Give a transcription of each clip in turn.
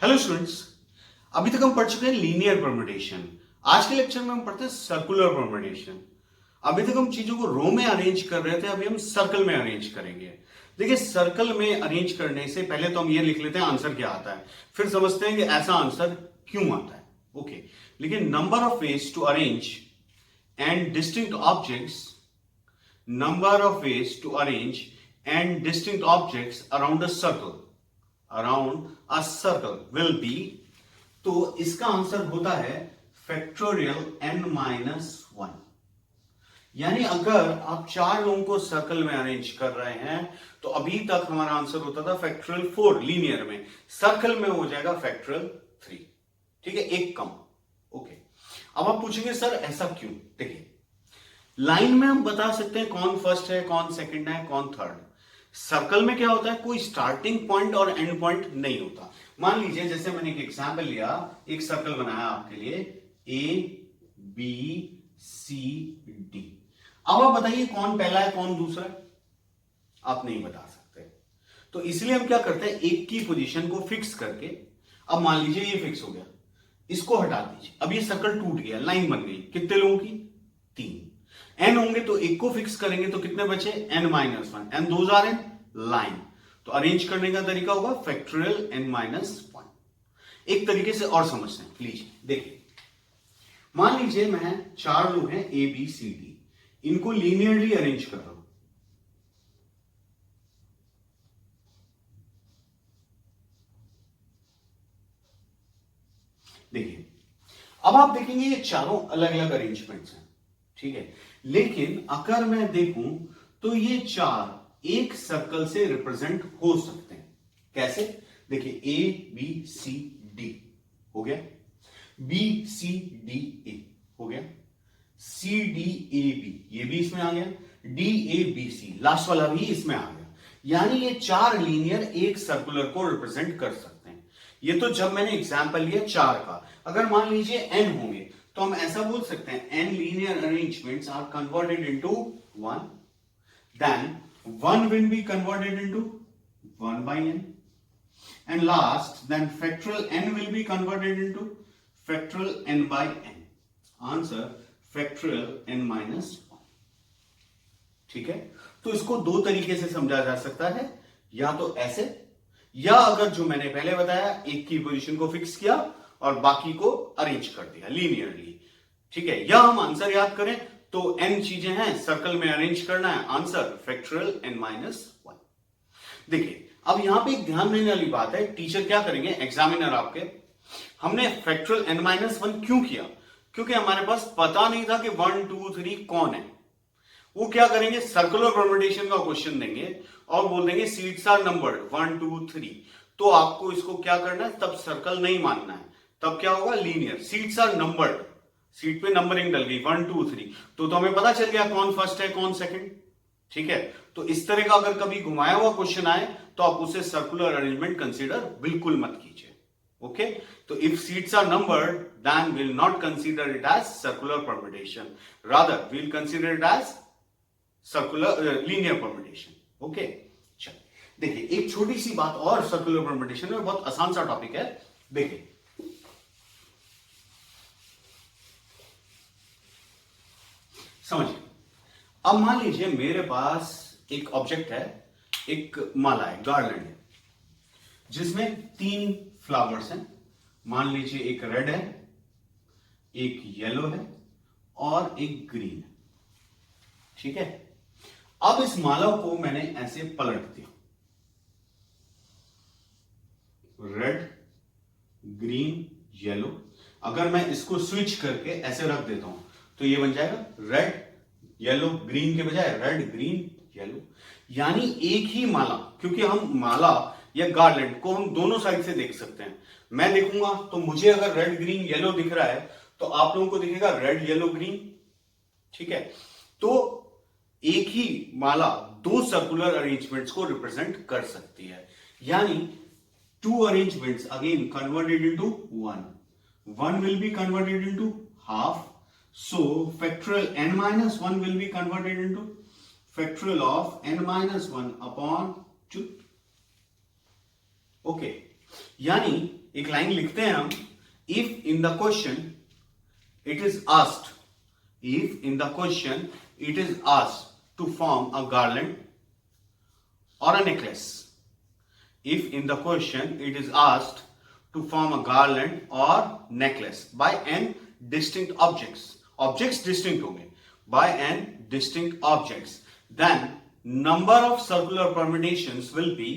Hello students, अभी तक हम पढ़ चुके हैं लीनियर परम्यूटेशन। आज के लेक्चर में हम पढ़ते हैं सर्कुलर परम्यूटेशन। अभी तक हम चीजों को रो में अरेंज कर रहे थे, अभी हम सर्कल में अरेंज करेंगे। देखिए, सर्कल में अरेंज करने से पहले तो हम ये लिख लेते हैं आंसर क्या आता है, फिर समझते हैं कि ऐसा आंसर क्यों आता है। ओके, लेकिन number of ways to arrange and distinct objects, number of ways to arrange and distinct objects around a circle will be, तो इसका आंसर होता है फैक्टोरियल n-1। यानी अगर आप चार लोगों को सर्कल में अरेंज कर रहे हैं तो अभी तक हमारा आंसर होता था फैक्टोरियल 4 लीनियर में, सर्कल में हो जाएगा फैक्टोरियल 3। ठीक है, एक कम। ओके, अब आप पूछेंगे सर ऐसा क्यों। देखिए, लाइन में हम बता सकते हैं कौन फर्स्ट है, कौन सेकंड है, कौन थर्ड। सर्कल में क्या होता है, कोई स्टार्टिंग पॉइंट और एंड पॉइंट नहीं होता। मान लीजिए जैसे मैंने एक एग्जांपल लिया, एक सर्कल बनाया आपके लिए ए बी सी डी। अब आप बताइए कौन पहला है कौन दूसरा है, आप नहीं बता सकते। तो इसलिए हम क्या करते हैं, एक की पोजीशन को फिक्स करके, अब मान लीजिए ये फिक्स हो गया, इसको हटा दीजिए। अब ये सर्कल टूट गया, लाइन बन गई, कितने लोगों की, 3। एन होंगे तो एक को फिक्स करेंगे तो कितने बचे, n-1, and those are in line. तो अरेंज करने का तरीका होगा फैक्टोरियल n-1। एक तरीके से और समझते हैं, प्लीज देखिए। मान लीजिए मैं चार लोग हैं ए बी सी डी, इनको लीनियरली अरेंज कर रहा हूं। देखिए, अब आप देखेंगे ये चारों अलग अलग अरेंजमेंट्स हैं, ठीक है। लेकिन अगर मैं देखूं तो ये चार एक सर्कल से रिप्रेजेंट हो सकते हैं। कैसे, देखिए ए बी सी डी हो गया, बी सी डी ए हो गया, सी डी ए बी ये भी इसमें आ गया, D A B C last वाला भी इसमें आ गया। यानी ये चार लीनियर एक सर्कुलर को रिप्रेजेंट कर सकते हैं। ये तो जब मैंने एग्जाम्पल लिया चार का। अगर मान लीजिए एन होंगे तो हम ऐसा बोल सकते हैं n linear arrangements are converted into 1, then 1 will be converted into 1 by n, and last then factorial n will be converted into factorial n by n. Answer factorial n-1। ठीक है, तो इसको दो तरीके से समझा जा सकता है, या तो ऐसे, या अगर जो मैंने पहले बताया एक की पोजीशन को फिक्स किया और बाकी को अरेंज कर दिया लीनियरली। ठीक है, या हम आंसर याद करें तो n चीजें हैं, सर्कल में अरेंज करना है, आंसर फैक्टोरियल n-1। देखिए, अब यहां पे एक ध्यान देने वाली बात है, टीचर क्या करेंगे, एग्जामिनर आपके, हमने फैक्टोरियल n-1 क्यों किया, क्योंकि हमारे पास पता नहीं था कि 1 2 3 कौन है। वो क्या करेंगे, सर्कुलर परम्यूटेशन का क्वेश्चन देंगे और बोल देंगे सीट्स आर नंबर्ड 1 2 3, तो आपको इसको क्या करना है, तब सर्कल नहीं मानना है, तब क्या होगा, linear. Seats are numbered, seat पे नंबरिंग डल गई 1 2 3, तो हमें पता चल गया कौन फर्स्ट है कौन सेकंड। ठीक है, तो इस तरह का अगर कभी घुमाया हुआ क्वेश्चन आए तो आप उसे सर्कुलर अरेंजमेंट कंसीडर बिल्कुल मत कीजिए। ओके, तो if seats are numbered then will not consider it as circular permutation, rather will consider it as circular linear permutation. Okay, चलिए देखिए, एक छोटी सी बात और सर्कुलर परम्यूटेशन में, बहुत आसान सा टॉपिक है। देखिए, समझिए, अब मान लीजिए मेरे पास एक ऑब्जेक्ट है, एक माला है, गार्लैंड है, जिसमें 3 फ्लावर्स हैं। मान लीजिए एक रेड है, एक येलो है और एक ग्रीन है। ठीक है, अब इस माला को मैंने ऐसे पलट दिया, रेड ग्रीन येलो। अगर मैं इसको स्विच करके ऐसे रख देता हूं तो ये बन जाएगा रेड येलो ग्रीन के बजाय रेड ग्रीन येलो। यानी एक ही माला, क्योंकि हम माला या गार्लैंड को हम दोनों साइड से देख सकते हैं। मैं देखूंगा तो मुझे अगर रेड ग्रीन येलो दिख रहा है तो आप लोगों को दिखेगा रेड येलो ग्रीन। ठीक है, तो एक ही माला दो सर्कुलर अरेंजमेंट्स को रिप्रेजेंट कर सकती है। यानी 2 arrangements again converted into 1, 1 will be converted into half, so factorial n-1 will be converted into factorial of n-1 upon 2। Okay, यानी एक लाइन लिखते हैं हम, if in the question it is asked, if in the question it is asked to form a garland or a necklace, if in the question it is asked to form a garland or necklace by n distinct objects distinct होंगे, by n distinct objects, then number of circular permutations will be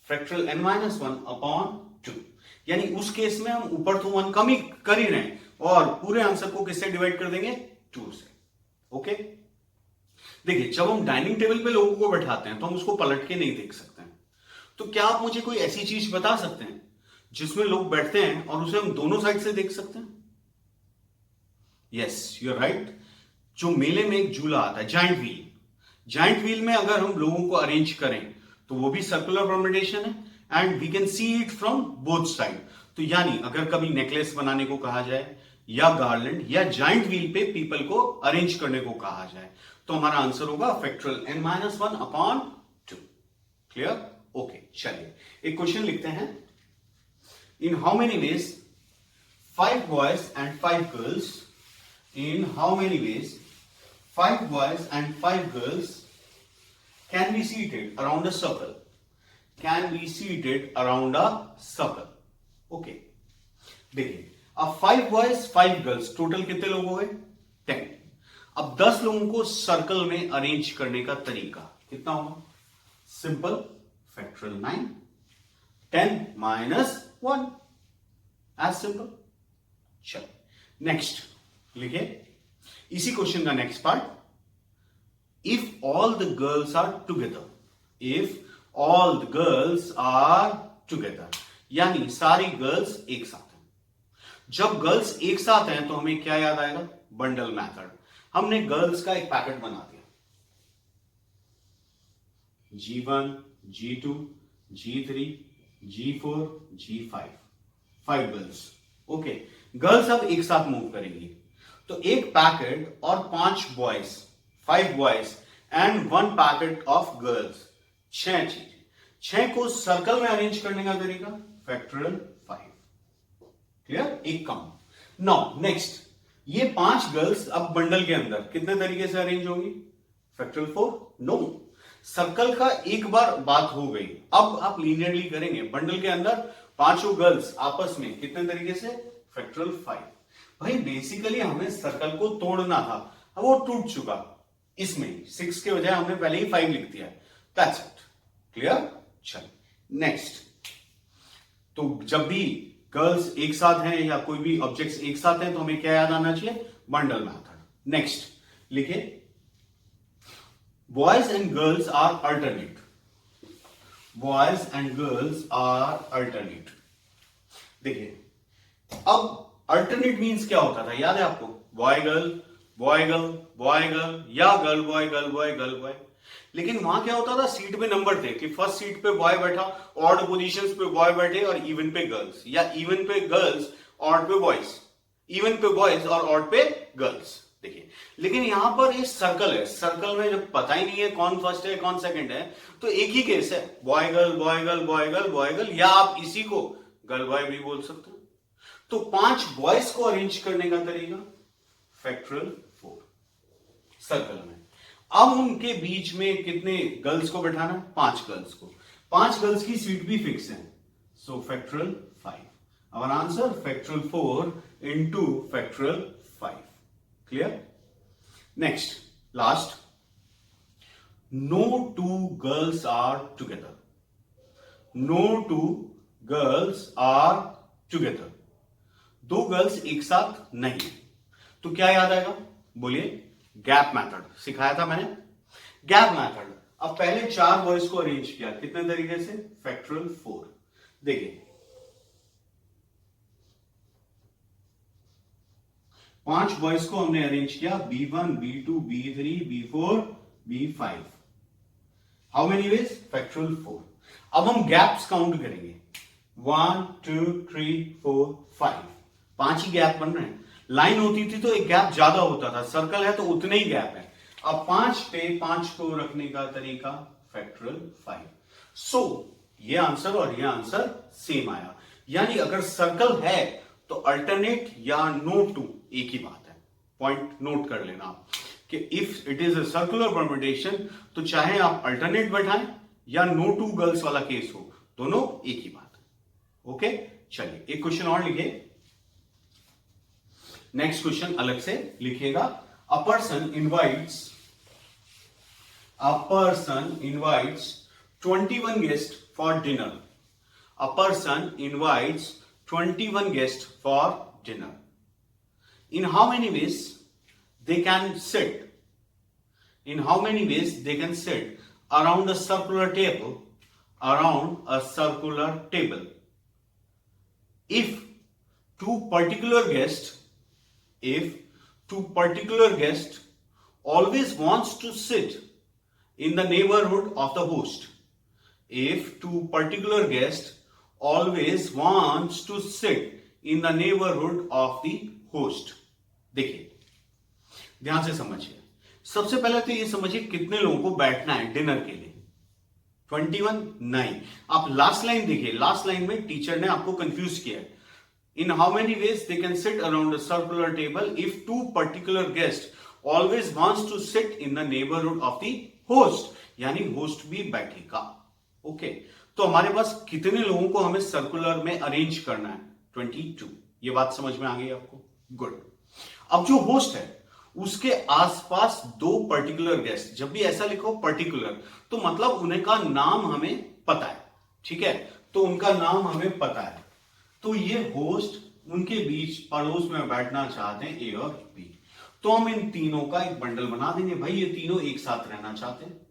factorial n minus 1 upon 2. यानी उस case में हम ऊपर तो 1 कम ही कर ही रहे हैं और पूरे आंसर को किससे डिवाइड कर देंगे, 2 से. ओके, देखिए जब हम डाइनिंग टेबल पे लोगों को बैठाते हैं तो हम उसको पलट के नहीं देख सकते हैं. तो क्या आप मुझे कोई ऐसी चीज बता सकते हैं जिसमें लोग बैठते हैं और उसे हम दोनों साइड से देख सकते हैं? Yes, you are right. जो मेले में एक झूला आता है, जाइंट व्हील में अगर हम लोगों को अरेंज करें तो वो भी सर्कुलर परम्यूटेशन है and we can see it from both side. तो यानी अगर कभी नेकलेस बनाने को कहा जाए या गार्लैंड या जाइंट व्हील पे पीपल को अरेंज करने को कहा जाए तो हमारा आंसर होगा factorial n minus 1 upon 2. Clear? Okay, चलिए एक क्वेश्चन लिखते हैं. In how many ways 5 boys and 5 girls, in how many ways 5 boys and 5 girls can be seated around a circle, okay. देखिए अब 5 boys 5 girls टोटल कितने लोग हो गए, 10. अब 10 लोगों को सर्कल में अरेंज करने का तरीका कितना होगा? Simple, factorial 9 10 minus 1, as simple. चलो नेक्स्ट लिखे इसी क्वेश्चन का next part. If all the girls are together, यानी सारी गर्ल्स एक साथ हैं. जब गर्ल्स एक साथ हैं तो हमें क्या याद आएगा? Bundle method. हमने गर्ल्स का एक पैकेट बना दिया, G1 G2 G3 G4 G5, 5 girls. Okay, girls अब एक साथ मूव करेंगी तो एक पैकेट और 5 boys, 5 boys and 1 packet of girls, 6 चीजें, 6 को सर्कल में अरेंज करने का तरीका फैक्टोरियल 5. क्लियर? एक कम. नाउ नेक्स्ट, ये 5 गर्ल्स अब बंडल के अंदर कितने तरीके से अरेंज होंगी? फैक्टोरियल 4? नो, सर्कल का एक बार बात हो गई, अब आप लीनियरली करेंगे. बंडल के अंदर 5 गर्ल्स आपस में कितने तरीके से? फैक्टोरियल 5. भाई बेसिकली हमें सर्कल को तोड़ना था, अब वो टूट चुका. इसमें 6 के बजाय हमने पहले ही 5 लिख दिया. That's it. क्लियर? चलो नेक्स्ट. तो जब भी गर्ल्स एक साथ हैं या कोई भी ऑब्जेक्ट्स एक साथ हैं तो हमें क्या याद आना चाहिए? Bundle method. नेक्स्ट लिखे, boys and girls are alternate. देखिए अब अल्टरनेट मीन्स क्या होता था, याद है आपको? Boy girl, boy girl, boy girl या girl boy, girl boy, girl boy. लेकिन वहां क्या होता था? सीट पे नंबर थे कि फर्स्ट सीट पे बॉय बैठा, ऑड पोजीशंस पे बॉय बैठे और इवन पे गर्ल्स, या इवन पे गर्ल्स, ऑड पे बॉयज, इवन पे बॉयज और ऑड पे गर्ल्स. देखिए लेकिन यहां पर ये सर्कल है, सर्कल में जब पता ही नहीं है कौन फर्स्ट है कौन सेकंड है तो एक ही केस है, boy girl, boy girl, boy girl, boy girl, या आप इसी को गर्ल बॉय भी बोल सकते हो. तो 5 बॉयज को अरेंज करने का तरीका फैक्टोरियल 4 सर्कल में. अब उनके बीच में कितने गर्ल्स को बैठाना है? 5 गर्ल्स को. 5 गर्ल्स की सीट भी फिक्स है, so factorial 5. Our answer factorial 4 into factorial 5. Clear? Next last, no 2 girls are together. No 2 girls are together. 2 girls एक साथ नहीं. तो क्या याद आएगा? बोलिए. गैप मेथड सिखाया था मैंने, गैप मेथड. अब पहले 4 बॉयज को अरेंज किया कितने तरीके से? फैक्टोरियल 4. देखिए 5 बॉयज को हमने अरेंज किया, B1 B2 B3 B4 B5. How many ways? Factorial 4. अब हम गैप्स काउंट करेंगे, 1 2 3 4 5. 5 ही गैप बन रहे हैं. लाइन होती थी तो एक गैप ज्यादा होता था, सर्कल है तो उतने ही गैप है. अब 5 पे 5 को रखने का तरीका फैक्टोरियल 5। सो ये आंसर और ये आंसर सेम आया, यानी अगर सर्कल है तो अल्टरनेट या नो टू एक ही बात है। पॉइंट नोट कर लेना आप कि if it is a circular permutation तो चाहे आप अल्टरनेट बैठाएं या नो टू गर्ल्स वाला केस हो, दोनों एक ही बात है। ओके, चलिए एक क्वेश्चन और लिखिए। नेक्स्ट क्वेश्चन अलग से लिखिएगा। A person invites 21 guests for dinner. A person invites 21 guests for dinner. In how many ways they can sit? In how many ways they can sit around a circular table? Around a circular table. If two particular guests always wants to sit in the neighborhood of the host. If two particular guests always wants to sit in the neighborhood of the host. देखिए ध्यान से समझिए। सबसे पहले तो ये समझिए कितने लोगों को बैठना है डिनर के लिए। 21 नहीं। आप लास्ट लाइन देखिए, लास्ट लाइन में टीचर ने आपको कंफ्यूज किया है। In how many ways they can sit around a circular table if two particular guests always wants to sit in the neighborhood of the host, यानी host भी बैठेगा। Okay, तो हमारे पास कितने लोगों को हमें सर्कुलर में अरेंज करना है? 22। ये बात समझ में आ गई आपको? गुड। अब जो होस्ट है उसके आसपास दो पर्टिकुलर गेस्ट, जब भी ऐसा लिखो पर्टिकुलर तो मतलब उनका नाम हमें पता है, ठीक है? तो उनका नाम हमें पता है, तो ये होस्ट उनके बीच पड़ोस में बैठना चाहते हैं ए और बी, तो हम इन तीनों का एक बंडल बना देंगे। भाई ये तीनों एक साथ रहना चाहते हैं,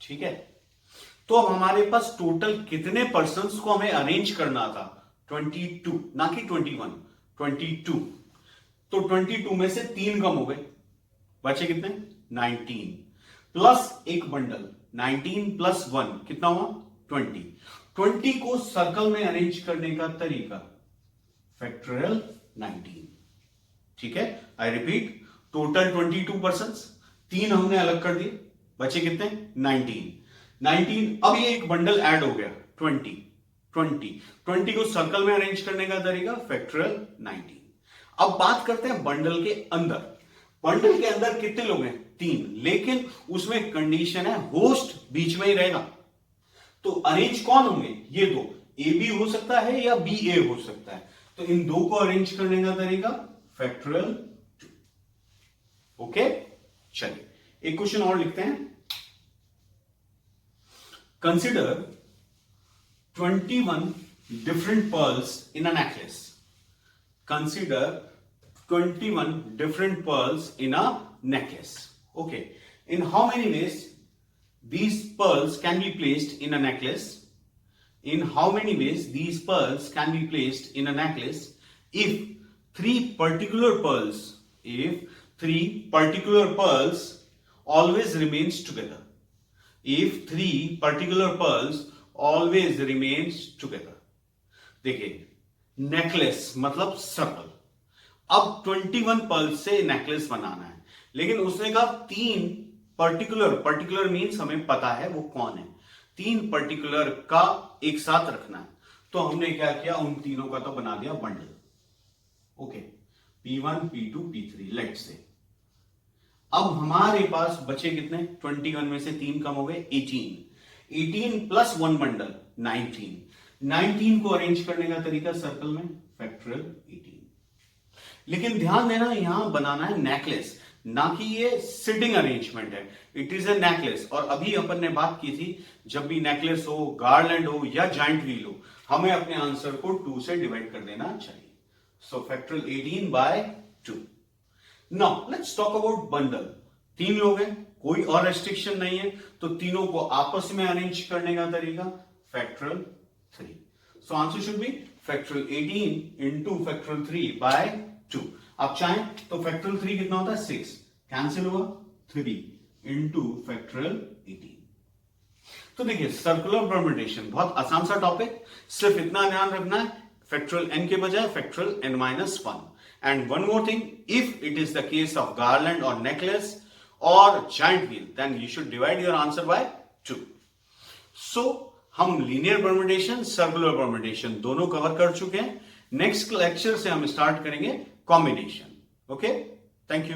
ठीक है? तो अब हमारे पास टोटल कितने पर्सन्स को हमें अरेंज करना था? 22, ना कि 21, 22। तो 22 में से 3 कम हो गए, बचे कितने? 19 प्लस एक बंडल, 19 प्लस 1 कितना हुआ? 20। 20 को सर्कल में अरेंज करने का तरीका फैक्टोरियल 19, ठीक है? आई रिपीट, टोटल 22 पर्सन्स, 3 हमने अलग कर दिए, बचे कितने? 19। अब ये एक बंडल ऐड हो गया 20 को सर्कल में अरेंज करने का तरीका फैक्टोरियल 19। अब बात करते हैं बंडल के अंदर। बंडल के अंदर कितने लोग हैं? 3, लेकिन उसमें कंडीशन है होस्ट बीच में ही रहेगा। तो अरेंज कौन होंगे? ये दो, ए बी हो सकता है या बी ए हो सकता है, तो इन दो को अरेंज करने का तरीका फैक्टोरियल 2। ओके, चलिए एक क्वेश्चन और लिखते हैं। Consider 21 different pearls in a necklace. Consider 21 different pearls in a necklace. Okay. In how many ways these pearls can be placed in a necklace? In how many ways these pearls can be placed in a necklace if three particular pearls always remains together? If 3 particular pearls always remains together. देखिए, necklace मतलब circle. अब 21 pearls से necklace बनाना है, लेकिन उसने कहा 3 particular means हमें पता है वो कौन है, 3 पर्टिकुलर का एक साथ रखना है। तो हमने क्या किया, उन तीनों का तो बना दिया bundle. Okay, P1, P2, P3 let's say. अब हमारे पास बचे कितने? 21 में से 3 कम हो गए, 18 प्लस 1 बंडल 19 को अरेंज करने का तरीका सर्कल में फैक्टोरियल 18। लेकिन ध्यान देना, यहां बनाना है नेकलेस, ना कि ये सिटिंग अरेंजमेंट है। It is a necklace. और अभी अपन ने बात की थी, जब भी नेकलेस हो, गार्लैंड हो या जॉइंट व्हील हो, हमें अपने आंसर को 2 से डिवाइड कर देना चाहिए। So factorial 18 by 2। Now let's talk about bundle. 3 लोग हैं, कोई और रेस्ट्रिक्शन नहीं है, तो तीनों को आपस में अरेंज करने का तरीका factorial 3। So answer should be factorial 18 into factorial 3 by 2। आप चाहें तो फैक्टोरियल 3 कितना होता है? 6 कैंसिल हुआ, 3 इंटू फैक्टोरियल 18। तो देखिए, सर्कुलर परम्यूटेशन बहुत आसान सा टॉपिक, सिर्फ इतना ध्यान रखना है फैक्टोरियल n के बजाय factorial n-1। And one more thing, if it is the case of garland or necklace or giant wheel, then you should divide your answer by 2। सो हम लीनियर परम्यूटेशन, सर्कुलर परम्यूटेशन दोनों cover कर चुके हैं। Next lecture से हम start करेंगे combination. Okay, thank you.